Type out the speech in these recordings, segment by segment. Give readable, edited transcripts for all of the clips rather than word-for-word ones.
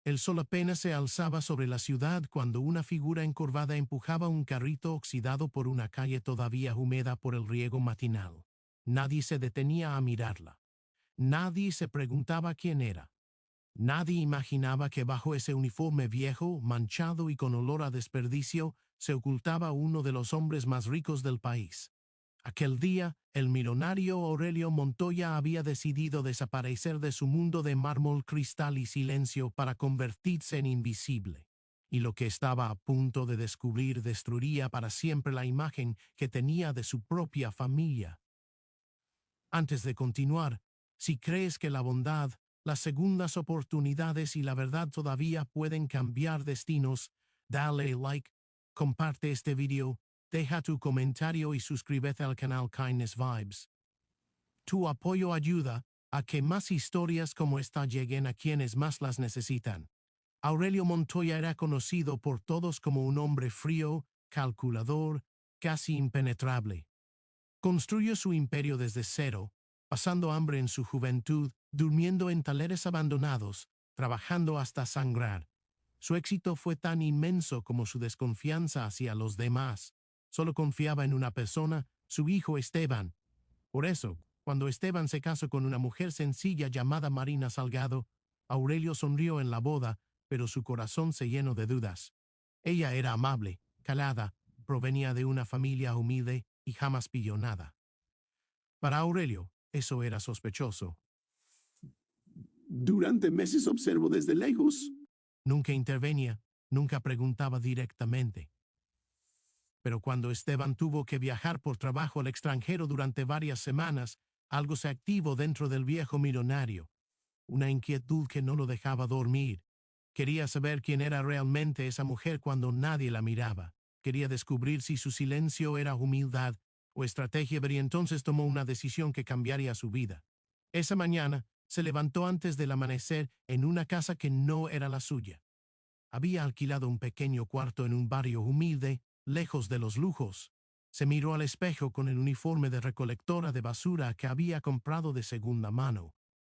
El sol apenas se alzaba sobre la ciudad cuando una figura encorvada empujaba un carrito oxidado por una calle todavía húmeda por el riego matinal. Nadie se detenía a mirarla. Nadie se preguntaba quién era. Nadie imaginaba que bajo ese uniforme viejo, manchado y con olor a desperdicio, se ocultaba uno de los hombres más ricos del país. Aquel día, el millonario Aurelio Montoya había decidido desaparecer de su mundo de mármol, cristal y silencio para convertirse en invisible. Y lo que estaba a punto de descubrir destruiría para siempre la imagen que tenía de su propia familia. Antes de continuar, si crees que la bondad, las segundas oportunidades y la verdad todavía pueden cambiar destinos, dale like, comparte este video, deja tu comentario y suscríbete al canal Kindness Vibes. Tu apoyo ayuda a que más historias como esta lleguen a quienes más las necesitan. Aurelio Montoya era conocido por todos como un hombre frío, calculador, casi impenetrable. Construyó su imperio desde cero, pasando hambre en su juventud, durmiendo en taleres abandonados, trabajando hasta sangrar. Su éxito fue tan inmenso como su desconfianza hacia los demás. Solo confiaba en una persona, su hijo Esteban. Por eso, cuando Esteban se casó con una mujer sencilla llamada Marina Salgado, Aurelio sonrió en la boda, pero su corazón se llenó de dudas. Ella era amable, calada, provenía de una familia humilde y jamás pidió nada. Para Aurelio, eso era sospechoso. Durante meses observo desde lejos. Nunca intervenía, nunca preguntaba directamente. Pero cuando Esteban tuvo que viajar por trabajo al extranjero durante varias semanas, algo se activó dentro del viejo millonario. Una inquietud que no lo dejaba dormir. Quería saber quién era realmente esa mujer cuando nadie la miraba. Quería descubrir si su silencio era humildad o estrategia, y entonces tomó una decisión que cambiaría su vida. Esa mañana, se levantó antes del amanecer en una casa que no era la suya. Había alquilado un pequeño cuarto en un barrio humilde, lejos de los lujos. Se miró al espejo con el uniforme de recolectora de basura que había comprado de segunda mano.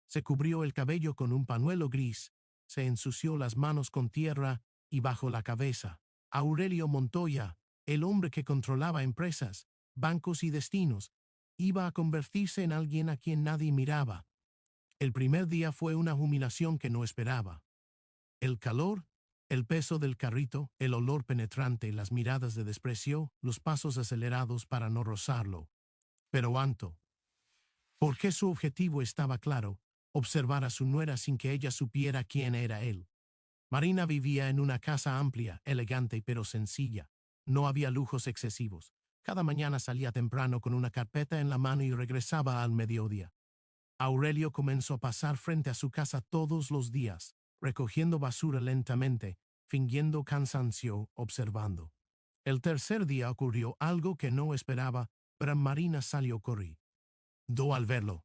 Se cubrió el cabello con un pañuelo gris, se ensució las manos con tierra y bajó la cabeza. Aurelio Montoya, el hombre que controlaba empresas, bancos y destinos, iba a convertirse en alguien a quien nadie miraba. El primer día fue una humillación que no esperaba. El calor, el peso del carrito, el olor penetrante, las miradas de desprecio, los pasos acelerados para no rozarlo. Pero Anto, porque su objetivo estaba claro, observar a su nuera sin que ella supiera quién era él. Marina vivía en una casa amplia, elegante pero sencilla. No había lujos excesivos. Cada mañana salía temprano con una carpeta en la mano y regresaba al mediodía. Aurelio comenzó a pasar frente a su casa todos los días, recogiendo basura lentamente, fingiendo cansancio, observando. El tercer día ocurrió algo que no esperaba, pero Marina salió corriendo al verlo.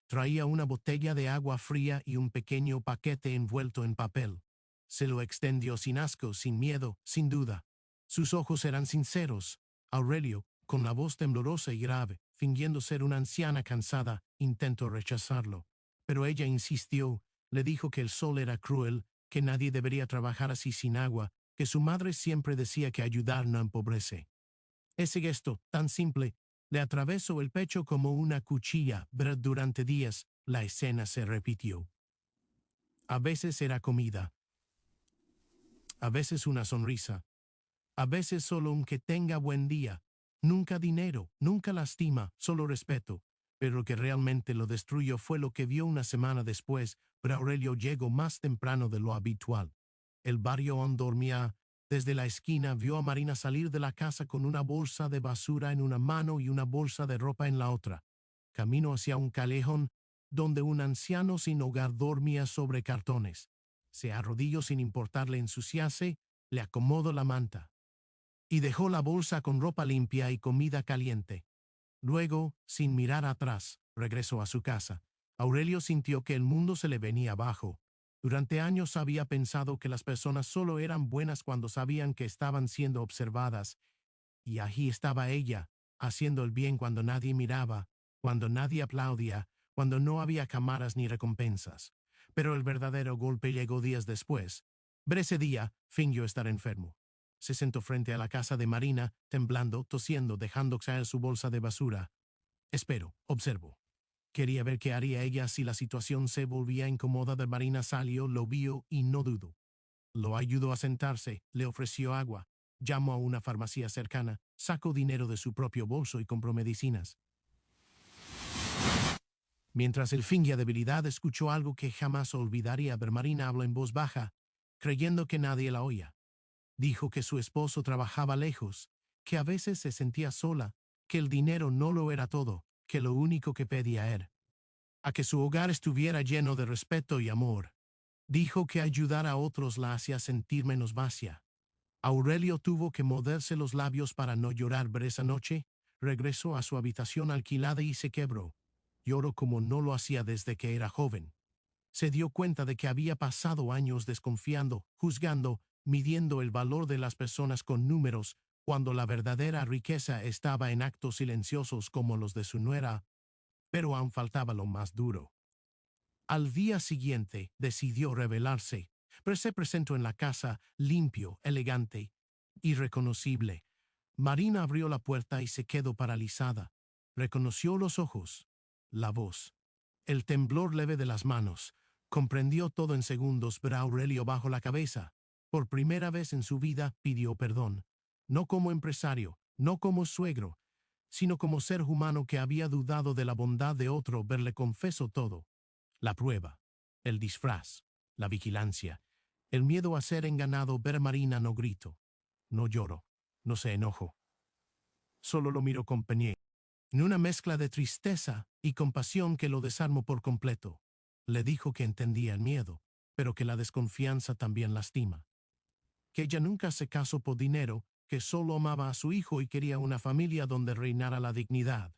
Traía una botella de agua fría y un pequeño paquete envuelto en papel. Se lo extendió sin asco, sin miedo, sin duda. Sus ojos eran sinceros. Aurelio, con la voz temblorosa y grave, fingiendo ser una anciana cansada, intentó rechazarlo. Pero ella insistió, le dijo que el sol era cruel, que nadie debería trabajar así sin agua, que su madre siempre decía que ayudar no empobrece. Ese gesto, tan simple, le atravesó el pecho como una cuchilla, pero durante días la escena se repitió. A veces era comida, a veces una sonrisa, a veces solo un que tenga buen día. Nunca dinero, nunca lastima, solo respeto. Pero lo que realmente lo destruyó fue lo que vio una semana después, pero Aurelio llegó más temprano de lo habitual. El barrio aún dormía. Desde la esquina vio a Marina salir de la casa con una bolsa de basura en una mano y una bolsa de ropa en la otra. Camino hacia un callejón donde un anciano sin hogar dormía sobre cartones. Se arrodilló sin importarle ensuciarse, le acomodó la manta y dejó la bolsa con ropa limpia y comida caliente. Luego, sin mirar atrás, regresó a su casa. Aurelio sintió que el mundo se le venía abajo. Durante años había pensado que las personas solo eran buenas cuando sabían que estaban siendo observadas. Y allí estaba ella, haciendo el bien cuando nadie miraba, cuando nadie aplaudía, cuando no había cámaras ni recompensas. Pero el verdadero golpe llegó días después. Ese día, fingió estar enfermo. Se sentó frente a la casa de Marina, temblando, tosiendo, dejando caer su bolsa de basura. Espero, observo. Quería ver qué haría ella si la situación se volvía incómoda. De Marina salió, lo vio y no dudó. Lo ayudó a sentarse, le ofreció agua, llamó a una farmacia cercana, sacó dinero de su propio bolso y compró medicinas. Mientras él fingía debilidad, escuchó algo que jamás olvidaría. Marina habló en voz baja, creyendo que nadie la oía. Dijo que su esposo trabajaba lejos, que a veces se sentía sola, que el dinero no lo era todo, que lo único que pedía era a que su hogar estuviera lleno de respeto y amor. Dijo que ayudar a otros la hacía sentir menos vacía. Aurelio tuvo que morderse los labios para no llorar. Esa noche, regresó a su habitación alquilada y se quebró. Lloró como no lo hacía desde que era joven. Se dio cuenta de que había pasado años desconfiando, juzgando, midiendo el valor de las personas con números, cuando la verdadera riqueza estaba en actos silenciosos como los de su nuera. Pero aún faltaba lo más duro. Al día siguiente decidió rebelarse, pero se presentó en la casa, limpio, elegante, irreconocible. Marina abrió la puerta y se quedó paralizada. Reconoció los ojos, la voz, el temblor leve de las manos. Comprendió todo en segundos, pero Aurelio bajó la cabeza. Por primera vez en su vida pidió perdón. No como empresario, no como suegro, sino como ser humano que había dudado de la bondad de otro. Le confesó todo. La prueba, el disfraz, la vigilancia, el miedo a ser engañado. Marina no gritó, no lloró, no se enojó. Solo lo miró con pena, en una mezcla de tristeza y compasión que lo desarmó por completo. Le dijo que entendía el miedo, pero que la desconfianza también lastima. Que ella nunca se casó por dinero, que solo amaba a su hijo y quería una familia donde reinara la dignidad.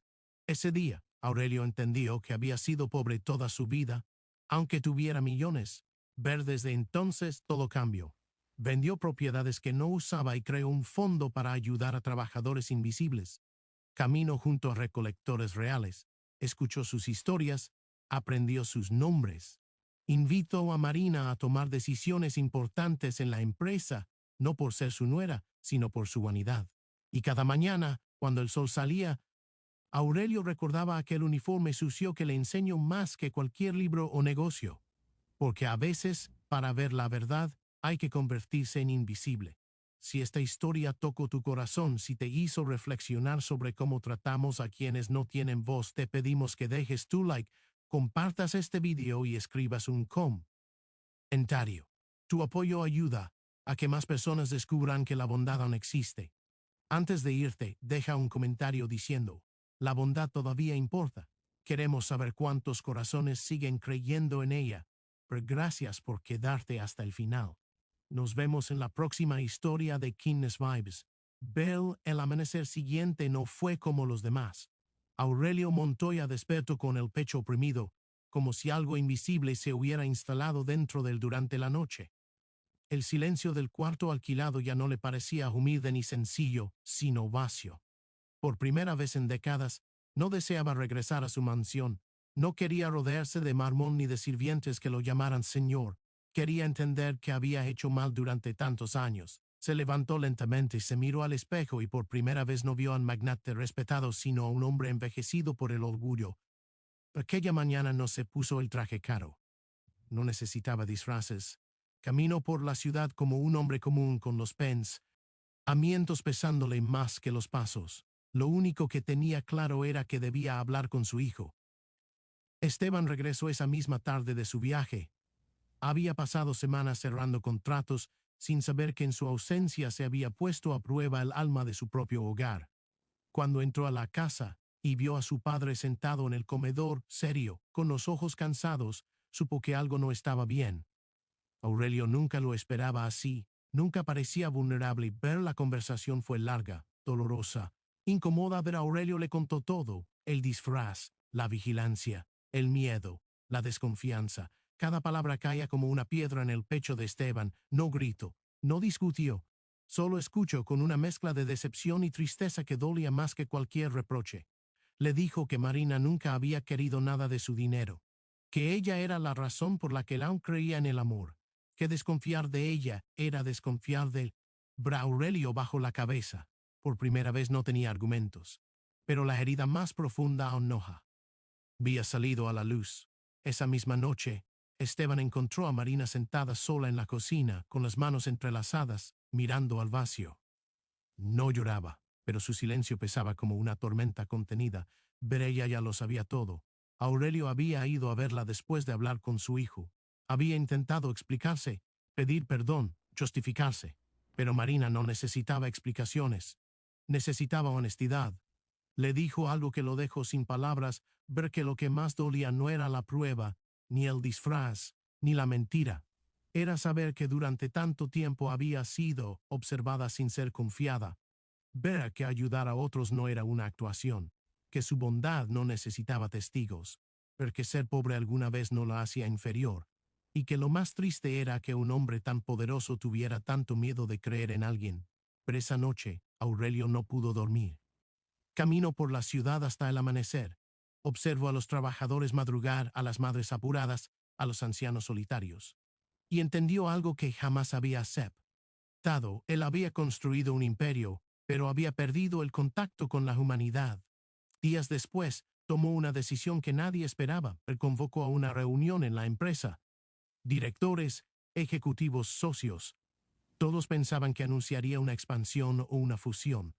Ese día, Aurelio entendió que había sido pobre toda su vida, aunque tuviera millones. Desde entonces todo cambió. Vendió propiedades que no usaba y creó un fondo para ayudar a trabajadores invisibles. Caminó junto a recolectores reales, escuchó sus historias, aprendió sus nombres. Invitó a Marina a tomar decisiones importantes en la empresa, no por ser su nuera, sino por su vanidad. Y cada mañana, cuando el sol salía, Aurelio recordaba aquel uniforme sucio que le enseñó más que cualquier libro o negocio. Porque a veces, para ver la verdad, hay que convertirse en invisible. Si esta historia tocó tu corazón, si te hizo reflexionar sobre cómo tratamos a quienes no tienen voz, te pedimos que dejes tu like, compartas este video y escribas un comentario. Tu apoyo ayuda a que más personas descubran que la bondad aún existe. Antes de irte, deja un comentario diciendo, la bondad todavía importa. Queremos saber cuántos corazones siguen creyendo en ella. Pero gracias por quedarte hasta el final. Nos vemos en la próxima historia de Kindness Vibes. El amanecer siguiente no fue como los demás. Aurelio Montoya despertó con el pecho oprimido, como si algo invisible se hubiera instalado dentro de él durante la noche. El silencio del cuarto alquilado ya no le parecía humilde ni sencillo, sino vacío. Por primera vez en décadas, no deseaba regresar a su mansión. No quería rodearse de mármol ni de sirvientes que lo llamaran señor. Quería entender que había hecho mal durante tantos años. Se levantó lentamente, se miró al espejo y por primera vez no vio a un magnate respetado, sino a un hombre envejecido por el orgullo. Aquella mañana no se puso el traje caro. No necesitaba disfraces. Caminó por la ciudad como un hombre común con los pensamientos pesándole más que los pasos. Lo único que tenía claro era que debía hablar con su hijo. Esteban regresó esa misma tarde de su viaje. Había pasado semanas cerrando contratos sin saber que en su ausencia se había puesto a prueba el alma de su propio hogar. Cuando entró a la casa y vio a su padre sentado en el comedor, serio, con los ojos cansados, supo que algo no estaba bien. Aurelio nunca lo esperaba así, nunca parecía vulnerable. La conversación fue larga, dolorosa, incómoda, pero Aurelio le contó todo: el disfraz, la vigilancia, el miedo, la desconfianza. Cada palabra caía como una piedra en el pecho de Esteban. No gritó, no discutió, solo escuchó con una mezcla de decepción y tristeza que dolía más que cualquier reproche. Le dijo que Marina nunca había querido nada de su dinero, que ella era la razón por la que él aún creía en el amor, que desconfiar de ella era desconfiar de Braulio bajo la cabeza. Por primera vez no tenía argumentos, pero la herida más profunda aún no había salido a la luz. Esa misma noche, Esteban encontró a Marina sentada sola en la cocina, con las manos entrelazadas, mirando al vacío. No lloraba, pero su silencio pesaba como una tormenta contenida. Pero ella ya lo sabía todo. Aurelio había ido a verla después de hablar con su hijo. Había intentado explicarse, pedir perdón, justificarse. Pero Marina no necesitaba explicaciones. Necesitaba honestidad. Le dijo algo que lo dejó sin palabras, ver que lo que más dolía no era la prueba, ni el disfraz, ni la mentira. Era saber que durante tanto tiempo había sido observada sin ser confiada. Ver que ayudar a otros no era una actuación, que su bondad no necesitaba testigos, ver que ser pobre alguna vez no la hacía inferior, y que lo más triste era que un hombre tan poderoso tuviera tanto miedo de creer en alguien. Pero esa noche, Aurelio no pudo dormir. Camino por la ciudad hasta el amanecer. Observo a los trabajadores madrugar, a las madres apuradas, a los ancianos solitarios. Y entendió algo que jamás había aceptado. Él había construido un imperio, pero había perdido el contacto con la humanidad. Días después, tomó una decisión que nadie esperaba. Él convocó a una reunión en la empresa. Directores, ejecutivos, socios. Todos pensaban que anunciaría una expansión o una fusión.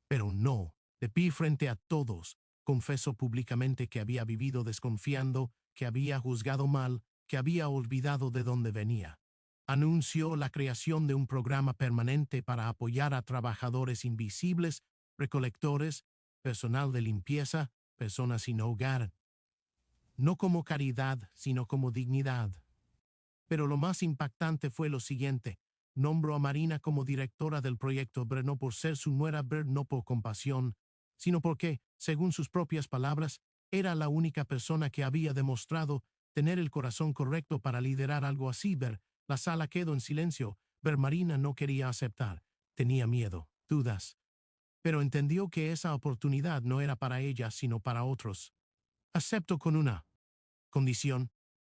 Pero no. De pie frente a todos, confesó públicamente que había vivido desconfiando, que había juzgado mal, que había olvidado de dónde venía. Anunció la creación de un programa permanente para apoyar a trabajadores invisibles, recolectores, personal de limpieza, personas sin hogar. No como caridad, sino como dignidad. Pero lo más impactante fue lo siguiente. Nombró a Marina como directora del proyecto, pero no por ser su nuera, no por compasión, sino porque, según sus propias palabras, era la única persona que había demostrado tener el corazón correcto para liderar algo así. La sala quedó en silencio. Marina no quería aceptar. Tenía miedo, dudas. Pero entendió que esa oportunidad no era para ella, sino para otros. Aceptó con una condición: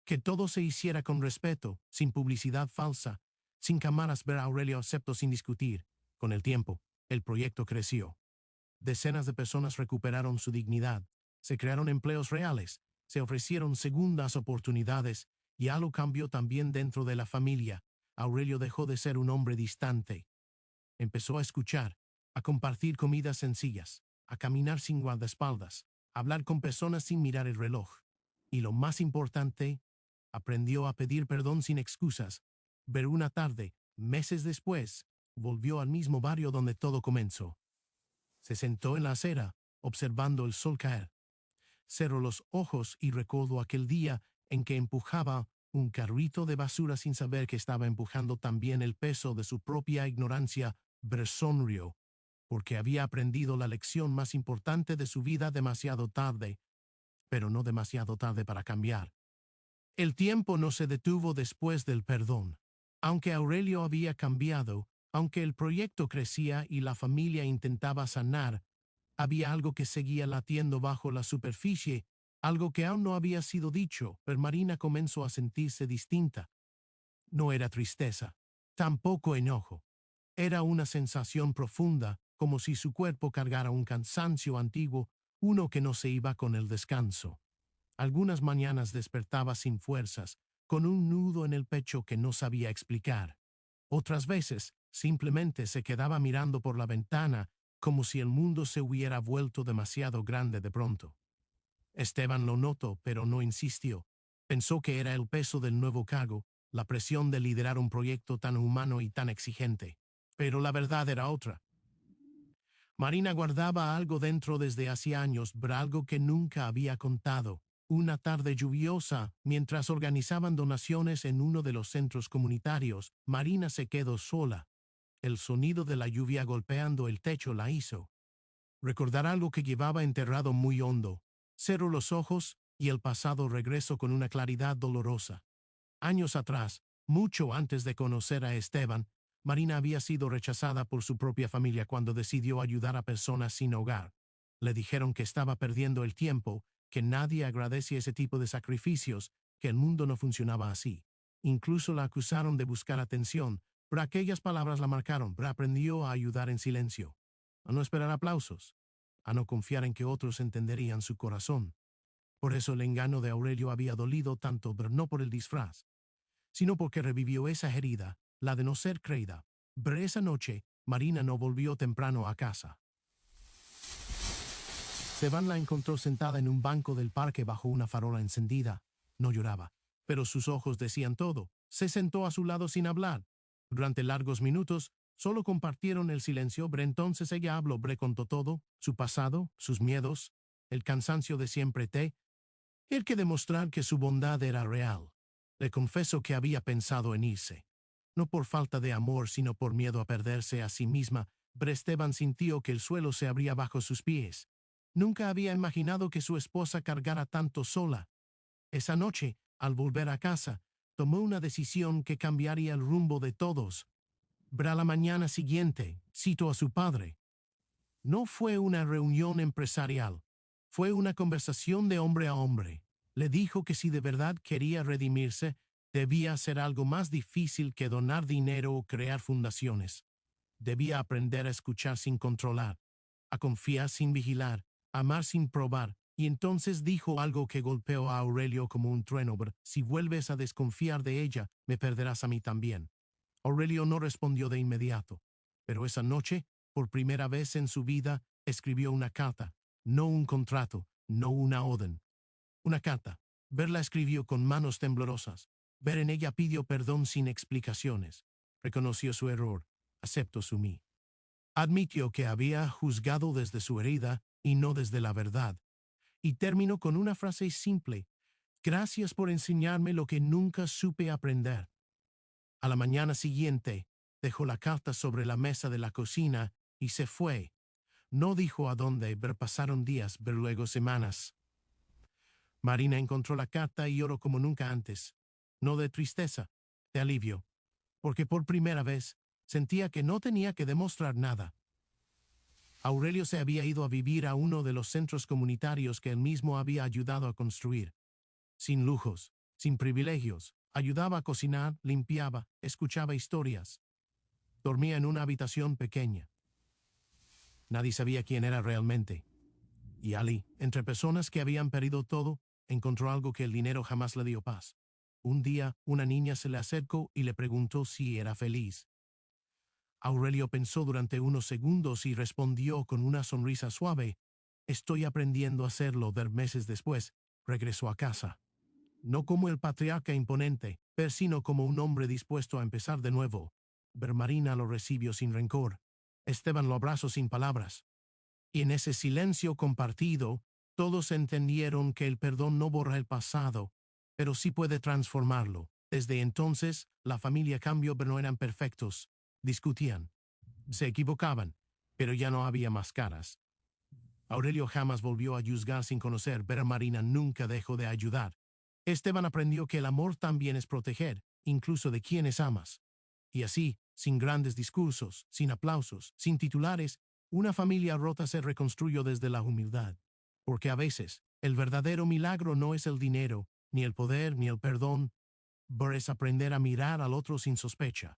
que todo se hiciera con respeto, sin publicidad falsa, sin cámaras. Aurelio aceptó sin discutir. Con el tiempo, el proyecto creció. Decenas de personas recuperaron su dignidad, se crearon empleos reales, se ofrecieron segundas oportunidades, y algo cambió también dentro de la familia. Aurelio dejó de ser un hombre distante. Empezó a escuchar, a compartir comidas sencillas, a caminar sin guardaespaldas, a hablar con personas sin mirar el reloj. Y lo más importante, aprendió a pedir perdón sin excusas. Pero una tarde, meses después, volvió al mismo barrio donde todo comenzó. Se sentó en la acera, observando el sol caer. Cerró los ojos y recordó aquel día en que empujaba un carrito de basura sin saber que estaba empujando también el peso de su propia ignorancia. Sonrió, porque había aprendido la lección más importante de su vida demasiado tarde, pero no demasiado tarde para cambiar. El tiempo no se detuvo después del perdón. Aunque Aurelio había cambiado, aunque el proyecto crecía y la familia intentaba sanar, había algo que seguía latiendo bajo la superficie, algo que aún no había sido dicho. Pero Marina comenzó a sentirse distinta. No era tristeza, tampoco enojo. Era una sensación profunda, como si su cuerpo cargara un cansancio antiguo, uno que no se iba con el descanso. Algunas mañanas despertaba sin fuerzas, con un nudo en el pecho que no sabía explicar. Otras veces, simplemente se quedaba mirando por la ventana, como si el mundo se hubiera vuelto demasiado grande de pronto. Esteban lo notó, pero no insistió. Pensó que era el peso del nuevo cargo, la presión de liderar un proyecto tan humano y tan exigente. Pero la verdad era otra. Marina guardaba algo dentro desde hacía años, algo que nunca había contado. Una tarde lluviosa, mientras organizaban donaciones en uno de los centros comunitarios, Marina se quedó sola. El sonido de la lluvia golpeando el techo la hizo recordar algo que llevaba enterrado muy hondo. Cerró los ojos y el pasado regresó con una claridad dolorosa. Años atrás, mucho antes de conocer a Esteban, Marina había sido rechazada por su propia familia cuando decidió ayudar a personas sin hogar. Le dijeron que estaba perdiendo el tiempo, que nadie agradece ese tipo de sacrificios, que el mundo no funcionaba así. Incluso la acusaron de buscar atención, pero aquellas palabras la marcaron, pero aprendió a ayudar en silencio, a no esperar aplausos, a no confiar en que otros entenderían su corazón. Por eso el engaño de Aurelio había dolido tanto, pero no por el disfraz, sino porque revivió esa herida, la de no ser creída. Pero esa noche, Marina no volvió temprano a casa. Esteban la encontró sentada en un banco del parque bajo una farola encendida. No lloraba, pero sus ojos decían todo. Se sentó a su lado sin hablar. Durante largos minutos, solo compartieron el silencio, pero entonces ella habló, contó todo, su pasado, sus miedos, el cansancio de siempre el que demostrar que su bondad era real. Le confesó que había pensado en irse. No por falta de amor, sino por miedo a perderse a sí misma, pero Esteban sintió que el suelo se abría bajo sus pies. Nunca había imaginado que su esposa cargara tanto sola. Esa noche, al volver a casa, tomó una decisión que cambiaría el rumbo de todos. Pero a la mañana siguiente, citó a su padre. No fue una reunión empresarial, fue una conversación de hombre a hombre. Le dijo que si de verdad quería redimirse, debía hacer algo más difícil que donar dinero o crear fundaciones. Debía aprender a escuchar sin controlar, a confiar sin vigilar, a amar sin probar. Y entonces dijo algo que golpeó a Aurelio como un trueno: si vuelves a desconfiar de ella, me perderás a mí también. Aurelio no respondió de inmediato, pero esa noche, por primera vez en su vida, escribió una carta, no un contrato, no una orden. Una carta. Ver la escribió con manos temblorosas. Ver en ella pidió perdón sin explicaciones. Reconoció su error. Aceptó su mí. Admitió que había juzgado desde su herida y no desde la verdad. Y terminó con una frase simple: gracias por enseñarme lo que nunca supe aprender. A la mañana siguiente, dejó la carta sobre la mesa de la cocina y se fue. No dijo a dónde, pero pasaron días, pero luego semanas. Marina encontró la carta y lloró como nunca antes. No de tristeza, de alivio, porque por primera vez sentía que no tenía que demostrar nada. Aurelio se había ido a vivir a uno de los centros comunitarios que él mismo había ayudado a construir. Sin lujos, sin privilegios, ayudaba a cocinar, limpiaba, escuchaba historias. Dormía en una habitación pequeña. Nadie sabía quién era realmente. Y Ali, entre personas que habían perdido todo, encontró algo que el dinero jamás le dio paz. Un día, una niña se le acercó y le preguntó si era feliz. Aurelio pensó durante unos segundos y respondió con una sonrisa suave: estoy aprendiendo a hacerlo. Meses después, regresó a casa. No como el patriarca imponente, pero sino como un hombre dispuesto a empezar de nuevo. Marina lo recibió sin rencor. Esteban lo abrazó sin palabras. Y en ese silencio compartido, todos entendieron que el perdón no borra el pasado, pero sí puede transformarlo. Desde entonces, la familia cambió, pero no eran perfectos. Discutían. Se equivocaban, pero ya no había más caras. Aurelio jamás volvió a juzgar sin conocer, pero Marina nunca dejó de ayudar. Esteban aprendió que el amor también es proteger, incluso de quienes amas. Y así, sin grandes discursos, sin aplausos, sin titulares, una familia rota se reconstruyó desde la humildad. Porque a veces, el verdadero milagro no es el dinero, ni el poder, ni el perdón, pero es aprender a mirar al otro sin sospecha.